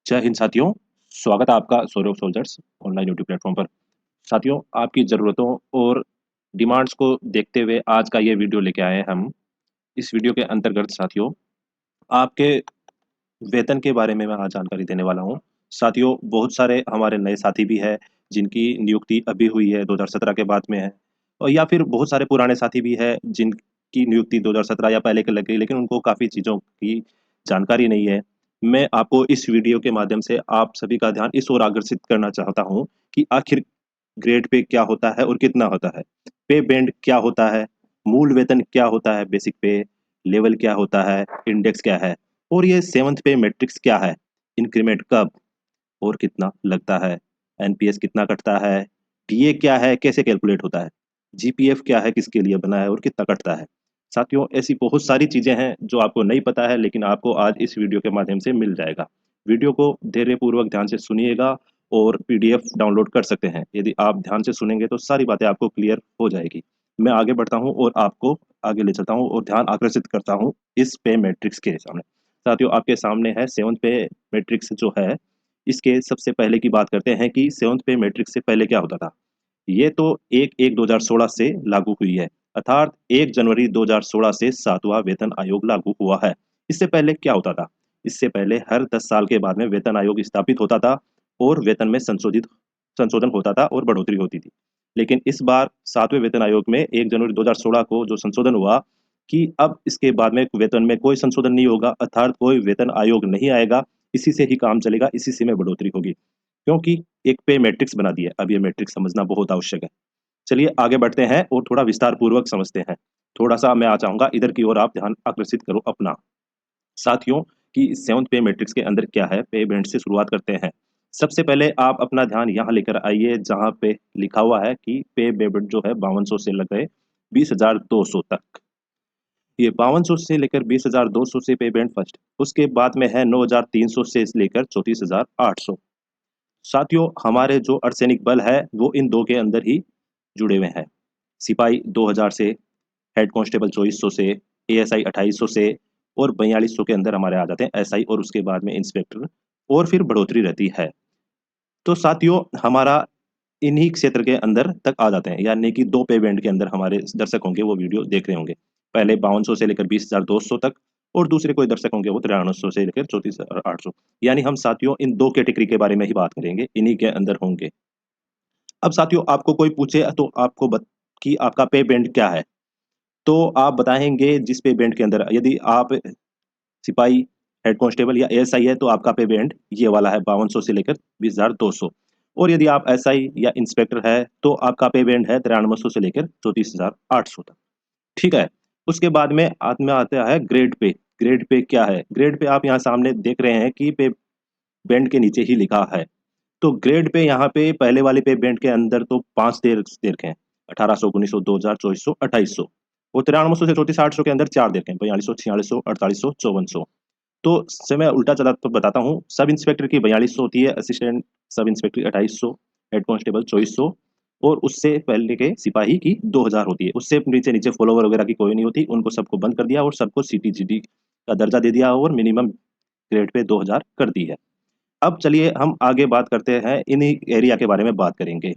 जय हिंद साथियों। स्वागत है आपका Saurabh soldiers online YouTube platform पर। साथियों, आपकी ज़रूरतों और डिमांड्स को देखते हुए आज का ये वीडियो लेके आए हैं हम। इस वीडियो के अंतर्गत साथियों, आपके वेतन के बारे में मैं आज जानकारी देने वाला हूँ। साथियों, बहुत सारे हमारे नए साथी भी हैं जिनकी नियुक्ति अभी हुई है, 2017 के बाद में है, और या फिर बहुत सारे पुराने साथी भी हैं जिनकी नियुक्ति 2017 या पहले के लग गई, लेकिन उनको काफ़ी चीज़ों की जानकारी नहीं है। मैं आपको इस वीडियो के माध्यम से आप सभी का ध्यान इस ओर आकर्षित करना चाहता हूँ कि आखिर ग्रेड पे क्या होता है और कितना होता है? पे बैंड क्या होता है? मूल वेतन क्या होता है? बेसिक पे, लेवल क्या होता है? इंडेक्स क्या है? और ये 7th पे मैट्रिक्स क्या है? इंक्रीमेंट कब और कितना लगता है? एनपीएस कितना कटता है? टीए क्या है? कैसे कैलकुलेट होता है? जीपीएफ क्या है? किसके लिए बना है और कितना कटता है? साथियों, ऐसी बहुत सारी चीज़ें हैं जो आपको नहीं पता है, लेकिन आपको आज इस वीडियो के माध्यम से मिल जाएगा। वीडियो को धैर्यपूर्वक ध्यान से सुनिएगा और पीडीएफ डाउनलोड कर सकते हैं। यदि आप ध्यान से सुनेंगे तो सारी बातें आपको क्लियर हो जाएगी। मैं आगे बढ़ता हूँ और आपको आगे ले चलता हूँ और ध्यान आकर्षित करता हूँ इस पे मैट्रिक्स के सामने। साथियों, आपके सामने है 7th पे मैट्रिक्स जो है। इसके सबसे पहले की बात करते हैं कि 7th पे मैट्रिक्स से पहले क्या होता था। ये तो 1/1/2016 से लागू हुई है, अर्थात 1 जनवरी 2016 से 7वां वेतन आयोग लागू हुआ है। इससे पहले क्या होता था? इससे पहले हर 10 साल के बाद में वेतन आयोग स्थापित होता था और वेतन में संशोधन होता था और बढ़ोतरी होती थी। लेकिन इस बार 7वें वेतन आयोग में 1 जनवरी 2016 को जो संशोधन हुआ कि अब इसके बाद में वेतन में कोई संशोधन नहीं होगा, अर्थात कोई वेतन आयोग नहीं आएगा, इसी से ही काम चलेगा, इसी से में बढ़ोतरी होगी। क्योंकि एक पे मैट्रिक्स बना दिया है। अब ये मैट्रिक्स समझना बहुत आवश्यक है। चलिए आगे बढ़ते हैं और थोड़ा विस्तार पूर्वक समझते हैं। थोड़ा-सा मैं आ चाहूँगा इधर की ओर, आप ध्यान आकर्षित करो अपना। साथियों, कि 7th पे मैट्रिक्स के अंदर क्या है, पे बैंड से शुरुआत करते हैं। सबसे पहले आप अपना ध्यान यहाँ लेकर आइए जहाँ पे लिखा हुआ है कि पे बैंड जो है 5200 से लेकर 20,200 तक। ये 5200 से लेकर 20,200 से पे बैंड फर्स्ट। उसके बाद में है 9,300 से लेकर 34,800। साथियों, हमारे जो अर्धसैनिक बल है वो इन 2 के अंदर ही जुड़े हुए हैं। सिपाही 2000 से, हेड कांस्टेबल 2400 से, एएसआई 2800 से और 4200 के अंदर हमारे आ जाते हैं एसआई, और उसके बाद में इंस्पेक्टर, और फिर बढ़ोतरी रहती है। तो साथियों, हमारा इन्हीं क्षेत्र के अंदर तक आ जाते हैं, यानी कि 2 पे बैंड के अंदर हमारे दर्शक होंगे वो वीडियो देख रहे होंगे। पहले 5200 से लेकर 20,200 तक, और दूसरे कोई दर्शक होंगे वो 9300 से लेकर 34,800। यानी हम साथियों इन 2 कैटेगरी के बारे में ही बात करेंगे, इन्हीं के अंदर होंगे। अब साथियों, आपको कोई पूछे तो आपको कि आपका पे बैंड क्या है? तो आप बताएँगे जिस पे बैंड के अंदर, यदि आप सिपाही, हेड कांस्टेबल या एएसआई है तो आपका पे बैंड ये वाला है, 5200 से लेकर 20,200। और यदि आप एसआई या इंस्पेक्टर है तो आपका पे बैंड है 9300 से लेकर 34,800 तक। ठीक है? उसके बाद में में आता है ग्रेड पे। ग्रेड पे क्या है? ग्रेड पे आप यहाँ सामने देख रहे हैं कि पे बैंड के नीचे ही लिखा है। तो ग्रेड पे यहाँ पे पहले वाले पे बैंड के अंदर तो 5 दे रखे हैं। 1800, 1900, 2000, 2400, 2800, और 9300 से 3400 के अंदर 4 दे रखे हैं। 4200, 4600, 4800, 5400। तो इससे मैं उल्टा चला तो बताता हूँ। सब इंस्पेक्टर की 4200 होती है, असिस्टेंट सब इंस्पेक्टर की 2800, हेड कांस्टेबल 2400, और उससे पहले के सिपाही की 2000 होती है। उससे नीचे फॉलोवर वगैरह की कोई नहीं होती। उनको सबको बंद कर दिया और सबको सीटीजीडी का दर्जा दे दिया और मिनिमम ग्रेड पे 2000 कर दी है। अब चलिए हम आगे बात करते हैं, इन्हीं एरिया के बारे में बात करेंगे।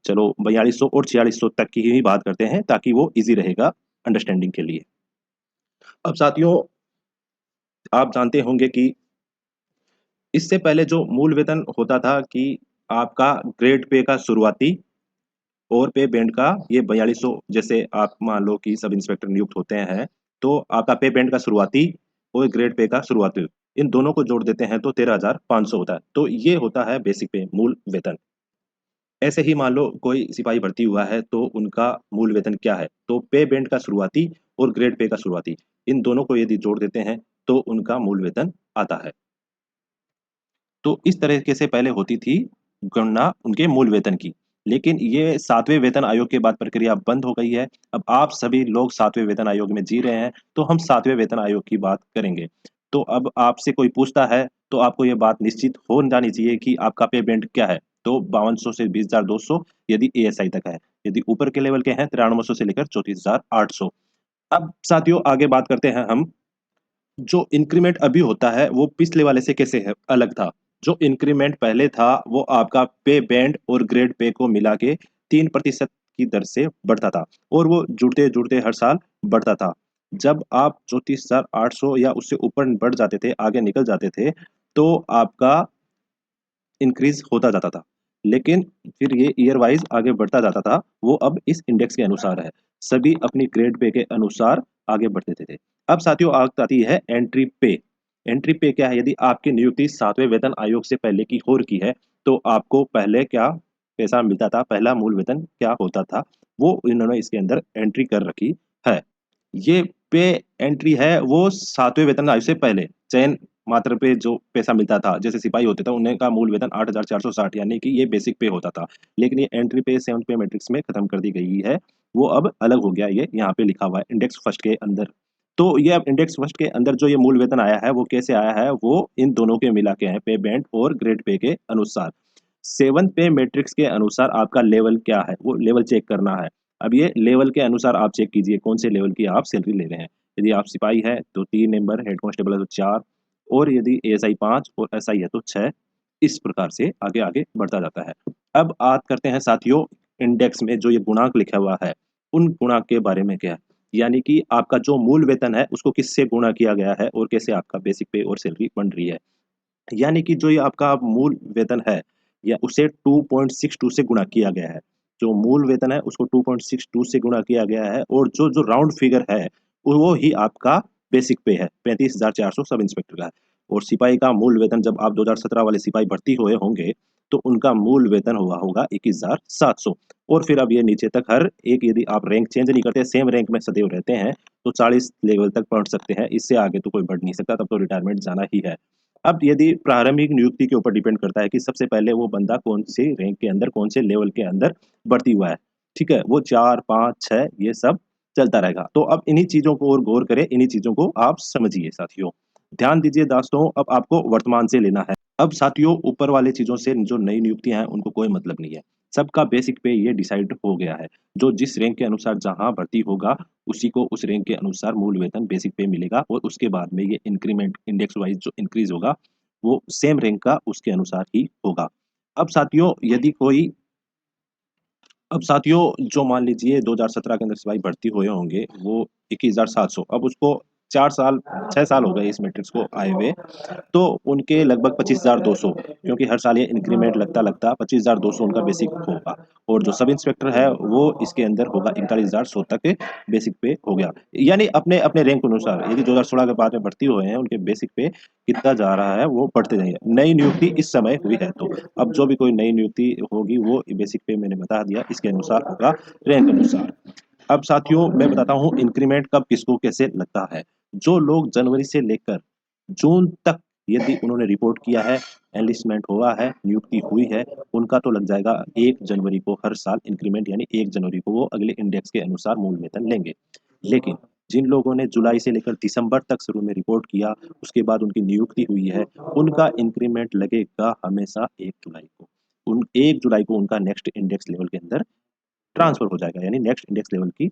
चलो 4200 और 4600 तक की ही बात करते हैं ताकि वो ईज़ी रहेगा अंडरस्टैंडिंग के लिए। अब साथियों, आप जानते होंगे कि इससे पहले जो मूल वेतन होता था कि आपका ग्रेड पे का शुरुआती और पे बैंड का ये 4200, जैसे आप मान लो कि सब इंस्पेक्टर नियुक्त होते हैं, तो आपका पे बैंड का शुरुआती और ग्रेड पे का शुरुआती, इन दोनों को जोड़ देते हैं तो 13,500 होता है। तो ये होता है बेसिक पे, मूल वेतन। ऐसे ही मान लो कोई सिपाही भर्ती हुआ है तो उनका मूल वेतन क्या है? तो पे बैंड का शुरुआती और ग्रेड पे का शुरुआती, इन दोनों को यदि जोड़ देते हैं तो उनका मूल वेतन आता है। तो इस तरीके से पहले होती थी गणना उनके मूल वेतन की। लेकिन ये 7वें वेतन आयोग के बाद प्रक्रिया बंद हो गई है। अब आप सभी लोग 7वें वेतन आयोग में जी रहे हैं, तो हम 7वें वेतन आयोग की बात करेंगे। तो अब आपसे कोई पूछता है, तो आपको ये बात निश्चित हो जानी चाहिए कि आपका पे बैंड क्या है? तो 5200 से 20,200 यदि एएसआई तक है। यदि ऊपर के लेवल के हैं, 9300 से लेकर 34,800। अब साथियों, आगे बात करते हैं हम जो इंक्रीमेंट अभी होता है वो पिछले वाले से कैसे है अलग था। जो इंक्रीमेंट पहले था वो आपका पे बैंड और ग्रेड पे को मिला के 3% की दर से बढ़ता था और वो जुड़ते-जुड़ते हर साल बढ़ता था। जब आप 34,800 या उससे ऊपर बढ़ जाते थे, आगे निकल जाते थे, तो आपका इंक्रीज़ होता जाता था। लेकिन फिर ये ईयर वाइज़ आगे बढ़ता जाता था, वो अब इस इंडेक्स के अनुसार है। सभी अपनी ग्रेड पे के अनुसार आगे बढ़ते थे। अब साथियों बात आती है एंट्री पे। एंट्री पे क्या है? यदि आपकी नियुक्ति 7वें वेतन आयोग से पहले की हो रखी है, तो आपको पहले क्या पैसा मिलता था, पहला मूल वेतन क्या होता था, वो इन्होंने इसके अंदर एंट्री कर रखी है। ये पे एंट्री है वो 7वें वेतन आयोग से पहले, चयन मात्र पे जो पैसा मिलता था, जैसे सिपाही होते थे उन्हें का मूल वेतन 8,460 यानी कि ये बेसिक पे होता था। लेकिन ये एंट्री पे 7th पे मैट्रिक्स में खत्म कर दी गई है। वो अब अलग हो गया ये यहाँ पे लिखा हुआ है इंडेक्स फर्स्ट के अंदर। तो ये अब इंडेक्स फर्स्ट के अंदर जो ये मूल वेतन आया है वो कैसे आया है? वो इन दोनों के मिला के है पे बैंड और ग्रेड पे के अनुसार। 7th पे मैट्रिक्स के अनुसार आपका लेवल क्या है? वो लेवल चेक करना है। अब ये लेवल के अनुसार आप चेक कीजिए कौन से लेवल की आप सैलरी ले रहे हैं। यदि आप सिपाही हैं तो 3 नंबर, हेड कांस्टेबल है तो 4 और यदि एएसआई 5 और एसआई है तो 6 इस प्रकार से आगे-आगे बढ़ता जाता है। अब बात करते हैं साथियों इंडेक्स में जो ये गुणांक लिखा हुआ है, उन गुणांक के बारे में क्या है? यानी कि आपका जो मूल वेतन है उसको किससे गुणा किया गया है और कैसे आपका बेसिक पे और सैलरी बन रही है। यानी कि जो ये आपका मूल वेतन है या उसे 2.62 से गुणा किया गया है। जो मूल वेतन है उसको 2.62 से गुणा किया गया है और जो राउंड फिगर है वो ही आपका बेसिक पे है 35,400 सब इंस्पेक्टर का है। और सिपाही का मूल वेतन जब आप 2017 वाले सिपाही भर्ती हुए होंगे तो उनका मूल वेतन हुआ होगा 21,700 और फिर अब ये नीचे तक हर एक यदि आप रैंक चेंज नहीं करते सेम रैंक में सदैव रहते हैं तो 40 लेवल तक पहुँच सकते हैं। इससे आगे तो कोई बढ़ नहीं सकता तब तो रिटायरमेंट जाना ही है। अब यदि प्रारंभिक नियुक्ति के ऊपर डिपेंड करता है कि सबसे पहले वो बंदा कौन-से रैंक के अंदर, कौन-से लेवल के अंदर भर्ती हुआ है, ठीक है? वो 4, 5, 6 ये सब चलता रहेगा। तो अब इन्हीं चीज़ों को और गौर करें, इन्हीं चीज़ों को आप समझिए साथियों। ध्यान दीजिए दोस्तों, अब आपको वर्तमान से लेना है। अब साथियों ऊपर वाले चीज़ों से जो नई नियुक्तियाँ हैं, उनको कोई मतलब नहीं है। सबका बेसिक पे ये डिसाइड हो गया है। जो जिस रैंक के अनुसार जहाँ भर्ती होगा, उसी को उस रैंक के अनुसार मूल वेतन बेसिक पे मिलेगा और उसके बाद में ये इंक्रीमेंट इंडेक्स वाइज़ जो इंक्रीज़ होगा, वो सेम रैंक का उसके अनुसार ही होगा। अब साथियों यदि कोई अब साथियों जो मान लीजिए 2017 के अंदर सिपाही भर्ती हुए होंगे, वो 21,700 अब उसको 4 साल 6 साल हो गए इस मैट्रिक्स को आए हुए। तो उनके लगभग 25,200 क्योंकि हर साल ये इंक्रीमेंट लगता-लगता 25,200 उनका बेसिक होगा और जो सब इंस्पेक्टर है वो इसके अंदर होगा 41,100 तक बेसिक पे हो गया। यानी अपने-अपने रैंक के अनुसार यदि 2016 के बाद में भर्ती हुए हैं उनके बेसिक पे कितना जा रहा है वो बढ़ते जाएँगे। नई नियुक्ति इस समय हुई है तो अब जो भी कोई नई नियुक्ति होगी वो बेसिक पे मैंने बता दिया इसके अनुसार होगा रैंक अनुसार। अब साथियों मैं बताता हूँ इंक्रीमेंट कब किसको कैसे लगता है। जो लोग जनवरी से लेकर जून तक यदि उन्होंने रिपोर्ट किया है, एनलिस्टमेंट हुआ है, नियुक्ति हुई है, उनका तो लग जाएगा 1 जनवरी को हर साल इंक्रीमेंट यानी 1 जनवरी को वो अगले इंडेक्स के अनुसार मूल वेतन लेंगे। लेकिन जिन लोगों ने जुलाई से लेकर दिसंबर तक शुरू में रिपोर्ट किया, उसके बाद उनकी नियुक्ति हुई है, उनका इंक्रीमेंट लगेगा हमेशा 1 जुलाई को। उन 1 जुलाई को उनका नेक्स्ट इंडेक्स लेवल के अंदर ट्रांसफर हो जाएगा यानी नेक्स्ट इंडेक्स लेवल की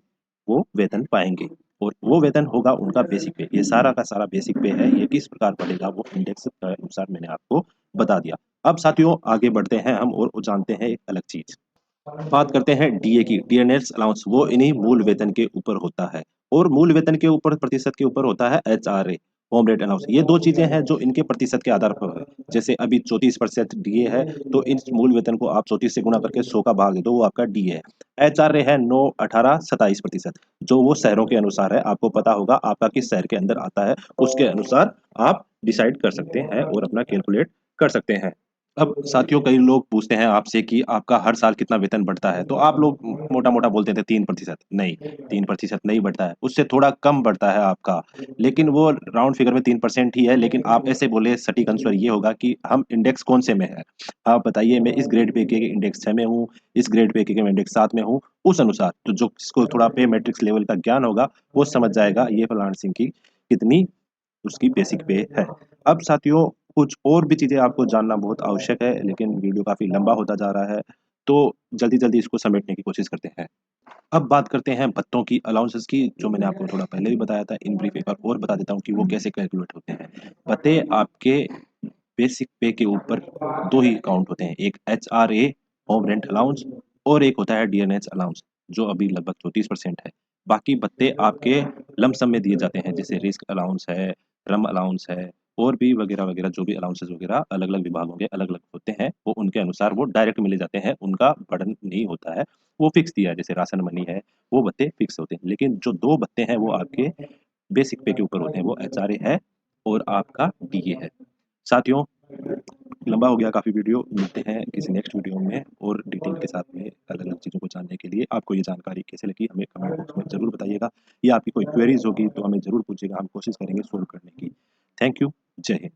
वो वेतन पाएँगे और वो वेतन होगा उनका बेसिक पे। ये सारा का सारा बेसिक पे है, ये किस प्रकार बढ़ेगा वो इंडेक्स के अनुसार मैंने आपको बता दिया। अब साथियों आगे बढ़ते हैं हम और जानते हैं एक अलग चीज़। बात करते हैं डीए की, डियरनेस अलाउंस वो इन्हीं मूल वेतन के ऊपर होता है और मूल वेतन के ऊपर प्रतिशत के ऊपर होता है एचआरए, होम रेट अलाउंस। ये 2 चीज़ें हैं जो इनके प्रतिशत के आधार पर है। जैसे अभी 34% डीए है, तो इस मूल वेतन को आप 34 से गुणा करके 100 का भाग दे दो, वो आपका डीए है। एचआरए है 9, 18, 27% जो वो शहरों के अनुसार है। आपको पता होगा आपका किस शहर के अंदर आता है, उसके अनुसार आप डिसाइड कर सकते हैं और अपना कैलकुलेट कर सकते हैं। अब साथियों कई लोग पूछते हैं आपसे कि आपका हर साल कितना वेतन बढ़ता है? तो आप लोग मोटा-मोटा बोलते थे 3% नहीं, 3% नहीं बढ़ता है, उससे थोड़ा कम बढ़ता है आपका। लेकिन वो राउंड फिगर में 3% ही है, लेकिन आप ऐसे बोले सटीक आंसर ये होगा कि हम इंडेक्स कौन-से में हैं? आप बताइए मैं इस ग्रेड पे के इंडेक्स 6 में हूँ, इस ग्रेड पे के मैं इंडेक्स 7 में हूँ, उस अनुसार तो जो जिसको थोड़ा पे मैट्रिक्स लेवल का ज्ञान होगा, वो समझ जाएगा ये फलाना सिंह की कितनी उसकी बेसिक पे है। अब साथियों कुछ और भी चीज़ें आपको जानना बहुत आवश्यक है, लेकिन वीडियो काफ़ी लंबा होता जा रहा है, तो जल्दी-जल्दी इसको समेटने की कोशिश करते हैं। अब बात करते हैं भत्तों की, अलाउंसेस की, जो मैंने आपको थोड़ा पहले भी बताया था। इन ब्रीफ एक बार और बता देता हूँ कि वो कैसे कैलकुलेट होते हैं। भत्ते आपके बेसिक पे के ऊपर 2 ही काउंट होते हैं, एक एचआरए होम रेंट अलाउंस और एक होता है डीएनएच अलाउंस, जो अभी लगभग 34% है। बाकी भत्ते आपके लम सम में दिए जाते हैं, जैसे रिस्क अलाउंस है, रम अलाउंस है और भी वगैरह-वगैरह, जो भी अलाउंसेस वगैरह अलग-अलग विभागों के अलग-अलग होते हैं, वो उनके अनुसार वो डायरेक्ट मिले जाते हैं, उनका बर्डन नहीं होता है, वो फिक्स दिया है। जैसे राशन मनी है, वो भत्ते फिक्स होते हैं। लेकिन जो 2 भत्ते हैं वो आपके बेसिक पे के ऊपर होते हैं, वो एचआरए है और आपका डीए है। साथियों, लंबा हो गया काफ़ी वीडियो, मिलते हैं किसी नेक्स्ट वीडियो में और डिटेल के साथ में अलग-अलग चीज़ों को जानने के लिए। आपको ये जानकारी कैसे लगी हमें कमेंट बॉक्स में ज़रूर बताइएगा, या आपकी कोई क्वेरीज़ होगी तो हमें ज़रूर पूछिएगा, हम कोशिश करेंगे सॉल्व करने की। थैंक यू, जय हिंद।